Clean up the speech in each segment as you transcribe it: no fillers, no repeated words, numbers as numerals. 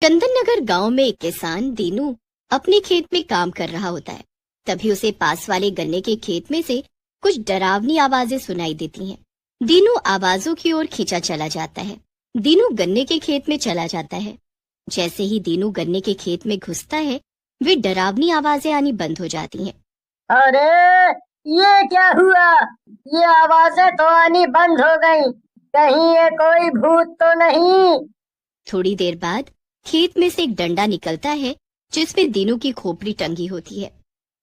चंदन नगर गांव में एक किसान दीनू अपने खेत में काम कर रहा होता है। तभी उसे पास वाले गन्ने के खेत में से कुछ डरावनी आवाजें सुनाई देती हैं। दीनू आवाजों की ओर खींचा चला जाता है। दीनू गन्ने के खेत में चला जाता है। जैसे ही दीनू गन्ने के खेत में घुसता है, वे डरावनी आवाजें आनी बंद हो जाती हैं। अरे ये क्या हुआ? ये आवाजें तो आनी बंद हो गई। कहीं ये कोई भूत तो नहीं? थोड़ी देर बाद खेत में से एक डंडा निकलता है जिसमें दीनू की खोपड़ी टंगी होती है।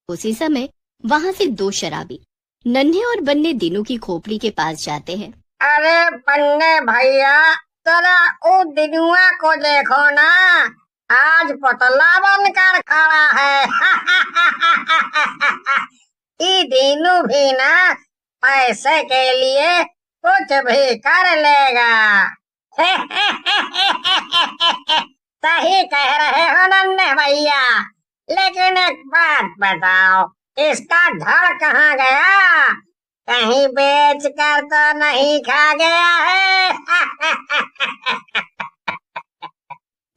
उसी समय वहां से दो शराबी नन्हे और बन्ने दीनू की खोपड़ी के पास जाते हैं। अरे बन्ने भैया, जरा उस दिनुआ को देखो ना, आज पुतला बनकर खड़ा है। ये दीनू भी ना पैसे के लिए कुछ भी कर लेगा। सही कह रहे हो नन्हे भैया, लेकिन एक बात बताओ, इसका धड़ कहाँ गया? कहीं बेच कर तो नहीं खा गया है?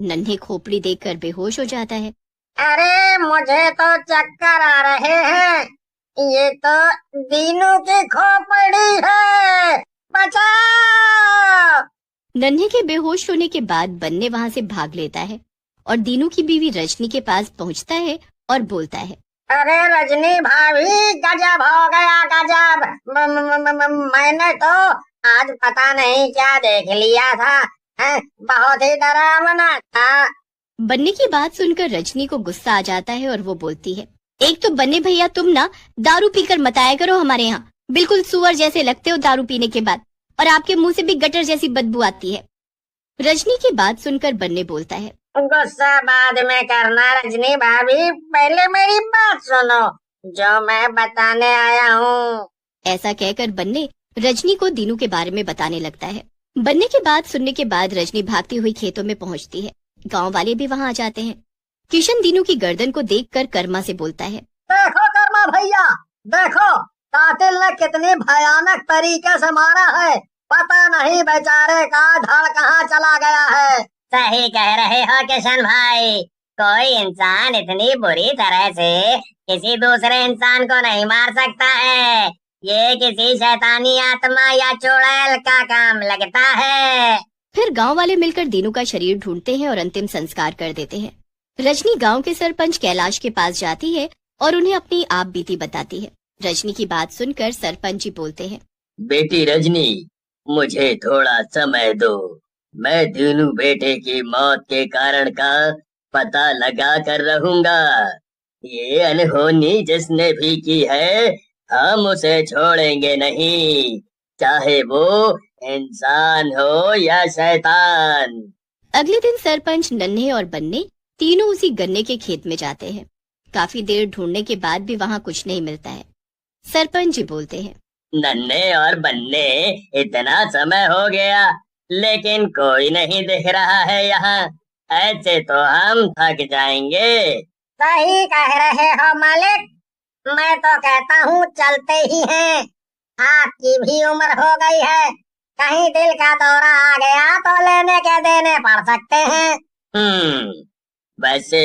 नन्हे खोपड़ी देखकर बेहोश हो जाता है। अरे मुझे तो चक्कर आ रहे हैं। ये तो दीनू की खोपड़ी है, बचाओ! नन्हे के बेहोश होने के बाद बन्ने वहां से भाग लेता है और दीनू की बीवी रजनी के पास पहुंचता है और बोलता है, अरे रजनी भाभी, गजब हो गया, गजब। मैंने तो आज पता नहीं क्या देख लिया था, बहुत ही डरावना था। बन्ने की बात सुनकर रजनी को गुस्सा आ जाता है और वो बोलती है, एक तो बन्ने भैया, तुम ना दारू पीकर मत आया करो हमारे यहाँ। बिल्कुल सुअर जैसे लगते हो दारू पीने के बाद, और आपके मुंह से भी गटर जैसी बदबू आती है। रजनी की बात सुनकर बन्ने बोलता है, गुस्सा बाद में करना रजनी भाभी, पहले मेरी बात सुनो जो मैं बताने आया हूँ। ऐसा कहकर बन्ने रजनी को दीनू के बारे में बताने लगता है। बन्ने की बात सुनने के बाद रजनी भागती हुई खेतों में पहुँचती है। गाँव वाले भी वहाँ आ जाते हैं। किशन दीनू की गर्दन को देखकर कर्मा से बोलता है, देखो कर्मा भैया, देखो कातिल ने कितनी भयानक तरीके से मारा है। पता नहीं बेचारे का धड़ कहाँ चला गया है। सही कह रहे हो किशन भाई, कोई इंसान इतनी बुरी तरह से किसी दूसरे इंसान को नहीं मार सकता है। ये किसी शैतानी आत्मा या चुड़ैल का काम लगता है। फिर गांव वाले मिलकर दीनू का शरीर ढूंढते हैं और अंतिम संस्कार कर देते हैं। रजनी गांव के सरपंच कैलाश के पास जाती है और उन्हें अपनी आप बीती बताती है। रजनी की बात सुनकर सरपंच जी बोलते हैं, बेटी रजनी, मुझे थोड़ा समय दो। मैं दीनू बेटे की मौत के कारण का पता लगा कर रहूंगा। ये अनहोनी जिसने भी की है, हम उसे छोड़ेंगे नहीं, चाहे वो इंसान हो या शैतान। अगले दिन सरपंच, नन्हे और बन्ने तीनों उसी गन्ने के खेत में जाते हैं। काफी देर ढूंढने के बाद भी वहाँ कुछ नहीं मिलता है। सरपंच जी बोलते हैं, नन्हे और बन्ने, इतना समय हो गया लेकिन कोई नहीं दिख रहा है यहाँ। ऐसे तो हम थक जाएंगे। सही कह रहे हो मालिक, मैं तो कहता हूँ चलते ही हैं। आपकी भी उम्र हो गई है, कहीं दिल का दौरा आ गया तो लेने के देने पड़ सकते हैं। वैसे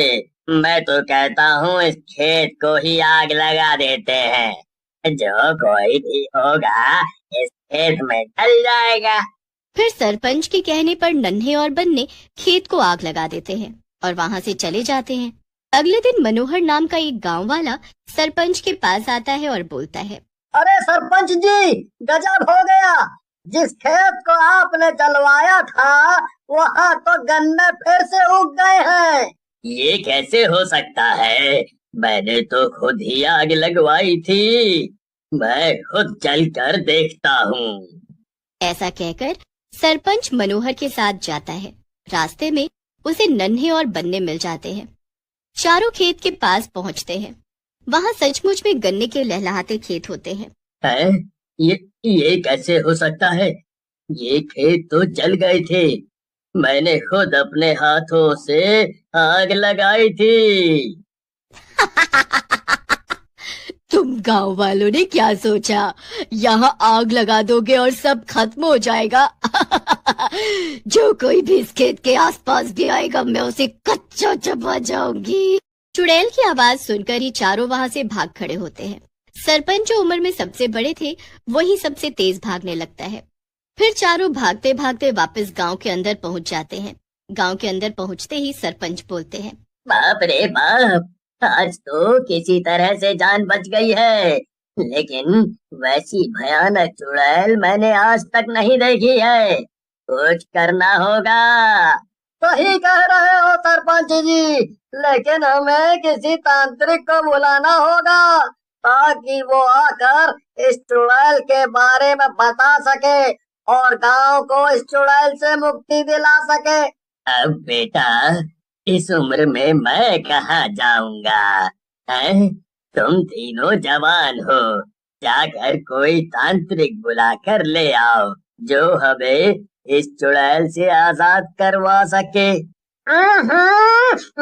मैं तो कहता हूँ इस खेत को ही आग लगा देते हैं। जो कोई भी होगा इस खेत में जल जाएगा। फिर सरपंच के कहने पर नन्हे और बन्ने खेत को आग लगा देते हैं और वहाँ से चले जाते हैं। अगले दिन मनोहर नाम का एक गांव वाला सरपंच के पास आता है और बोलता है, अरे सरपंच जी, गजब हो गया। जिस खेत को आपने जलवाया था वहाँ तो गन्ने फिर से उग गए हैं। ये कैसे हो सकता है? मैंने तो खुद ही आग लगवाई थी। मैं खुद जल कर देखता हूँ। ऐसा कहकर सरपंच मनोहर के साथ जाता है। रास्ते में उसे नन्हे और बन्ने मिल जाते हैं। चारों खेत के पास पहुँचते हैं। वहाँ सचमुच में गन्ने के लहलहाते खेत होते हैं। है? ये कैसे हो सकता है? ये खेत तो जल गए थे। मैंने खुद अपने हाथों से आग लगाई थी। तुम गांव वालों ने क्या सोचा, यहाँ आग लगा दोगे और सब खत्म हो जाएगा। जो कोई भी इस खेत के आसपास भी आएगा मैं उसे कच्चा चबा जाऊंगी। चुड़ैल की आवाज सुनकर ही चारों वहाँ से भाग खड़े होते हैं। सरपंच जो उम्र में सबसे बड़े थे वही सबसे तेज भागने लगता है। फिर चारों भागते भागते वापस गांव के अंदर पहुंच जाते हैं। गांव के अंदर पहुंचते ही सरपंच बोलते हैं, बाप रे बाप, आज तो किसी तरह से जान बच गई है, लेकिन वैसी भयानक चुड़ैल मैंने आज तक नहीं देखी है। कुछ करना होगा। सही कह रहे हो सरपंच जी, लेकिन हमें किसी तांत्रिक को बुलाना होगा ताकि वो आकर इस चुड़ैल के बारे में बता सके और गांव को इस चुड़ैल से मुक्ति दिला सके। अब बेटा, इस उम्र में मैं कहाँ जाऊंगा, हैं? तुम तीनों जवान हो, जाकर कोई तांत्रिक बुलाकर ले आओ जो हमें इस चुड़ैल से आजाद करवा सके।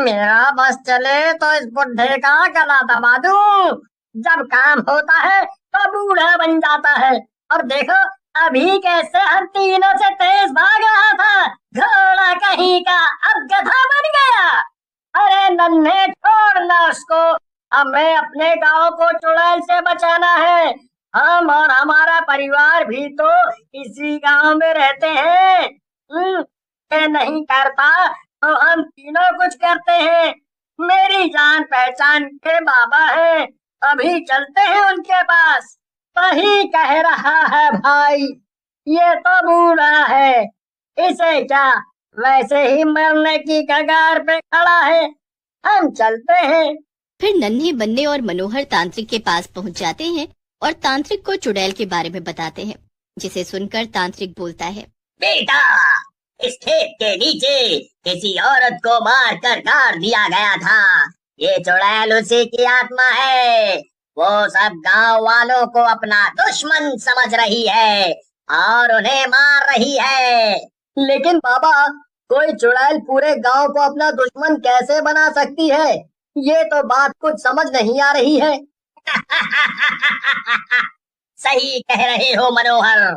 मेरा बस चले तो इस बुढ़े का गला दबा दूं। जब काम होता है तो बूढ़ा बन जाता है। और देखो अभी कैसे हम तीनों से तेज भाग रहा था, घोड़ा कहीं का अब गधा बन गया। अरे नन्हे छोड़ना उसको, हमें अपने गांव को चुड़ैल से बचाना है। हम और हमारा परिवार भी तो इसी गांव में रहते हैं। ये नहीं करता तो हम तीनों कुछ करते हैं। मेरी जान पहचान के बाबा हैं, अभी चलते हैं उनके पास। सही कह रहा है भाई, ये तो बूढ़ा है, इसे क्या वैसे ही मरने की कगार पे खड़ा है। हम चलते हैं। फिर नन्हे बन्ने और मनोहर तांत्रिक के पास पहुंच जाते हैं और तांत्रिक को चुड़ैल के बारे में बताते हैं, जिसे सुनकर तांत्रिक बोलता है, बेटा, इस खेत के नीचे किसी औरत को मार कर गाड़ दिया गया था। ये चुड़ैल उसी की आत्मा है। वो सब गांव वालों को अपना दुश्मन समझ रही है और उन्हें मार रही है। लेकिन बाबा, कोई चुड़ैल पूरे गांव को अपना दुश्मन कैसे बना सकती है? ये तो बात कुछ समझ नहीं आ रही है। सही कह रहे हो मनोहर,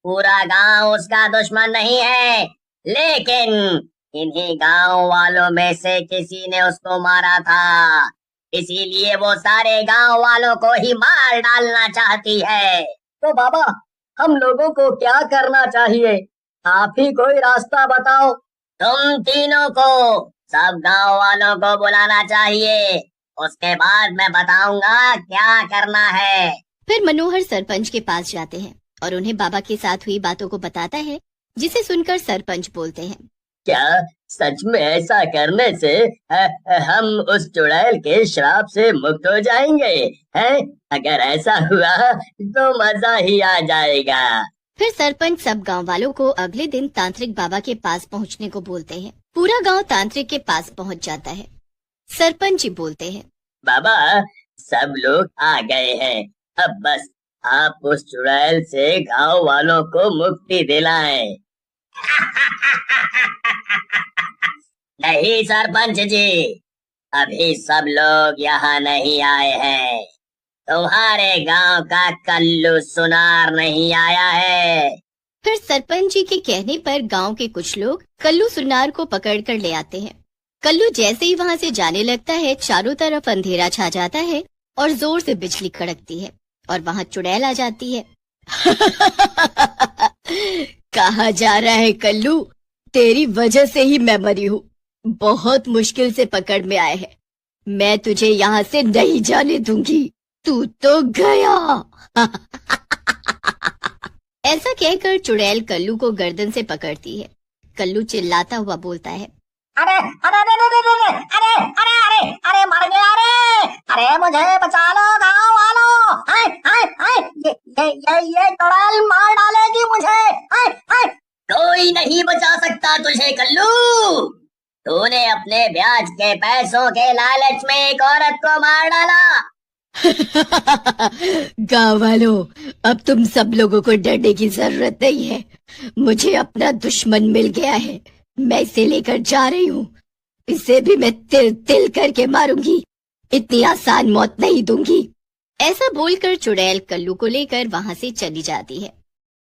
पूरा गांव उसका दुश्मन नहीं है, लेकिन इन्हीं गांव वालों में से किसी ने उसको मारा था, इसीलिए वो सारे गांव वालों को ही मार डालना चाहती है। तो बाबा, हम लोगों को क्या करना चाहिए? आप ही कोई रास्ता बताओ। तुम तीनों को सब गांव वालों को बुलाना चाहिए, उसके बाद मैं बताऊंगा क्या करना है। फिर मनोहर सरपंच के पास जाते हैं और उन्हें बाबा के साथ हुई बातों को बताता है, जिसे सुनकर सरपंच बोलते हैं, क्या सच में ऐसा करने से हम उस चुड़ैल के श्राप से मुक्त हो जाएंगे? हैं? अगर ऐसा हुआ तो मजा ही आ जाएगा। फिर सरपंच सब गांव वालों को अगले दिन तांत्रिक बाबा के पास पहुंचने को बोलते हैं। पूरा गांव तांत्रिक के पास पहुंच जाता है। सरपंच जी बोलते हैं, बाबा, सब लोग आ गए हैं, अब बस आप उस चुड़ैल से गांव वालों को मुक्ति दिलाएं। नहीं सरपंच जी, अभी सब लोग यहाँ नहीं आए हैं। तुम्हारे गांव का कल्लू सुनार नहीं आया है। फिर सरपंच जी के कहने पर गांव के कुछ लोग कल्लू सुनार को पकड़कर ले आते हैं। कल्लू जैसे ही वहां से जाने लगता है, चारों तरफ अंधेरा छा जाता है और जोर से बिजली कड़कती है और वहां चुड़ैल आ जाती है। कहाँ जा रहा है कल्लू? तेरी वजह से ही मैं मरी हूँ। बहुत मुश्किल से पकड़ में आए हैं। मैं तुझे यहाँ से नहीं जाने दूंगी। तू तो गया। ऐसा कहकर चुड़ैल कल्लू को गर्दन से पकड़ती है। कल्लू चिल्लाता हुआ बोलता है, अरे अरे अरे अरे अरे अरे अरे अरे अरे मर गया रे! अरे मुझे बचा लो गाँव वालों! हाय हाय हाय! ये चुड़ैल मार डालेगी मुझे! हाय हाय! कोई नहीं बचा सकता तुझे कल्लू। तूने अपने ब्याज के पैसों के लालच में एक औरत को मार डाला। गाँव वालों, अब तुम सब लोगों को डरने की जरूरत नहीं है। मुझे अपना दुश्मन मिल गया है। मैं इसे लेकर जा रही हूँ। इसे भी मैं तिल तिल करके मारूंगी। इतनी आसान मौत नहीं दूंगी। ऐसा बोलकर चुड़ैल कल्लू को लेकर वहां से चली जाती है।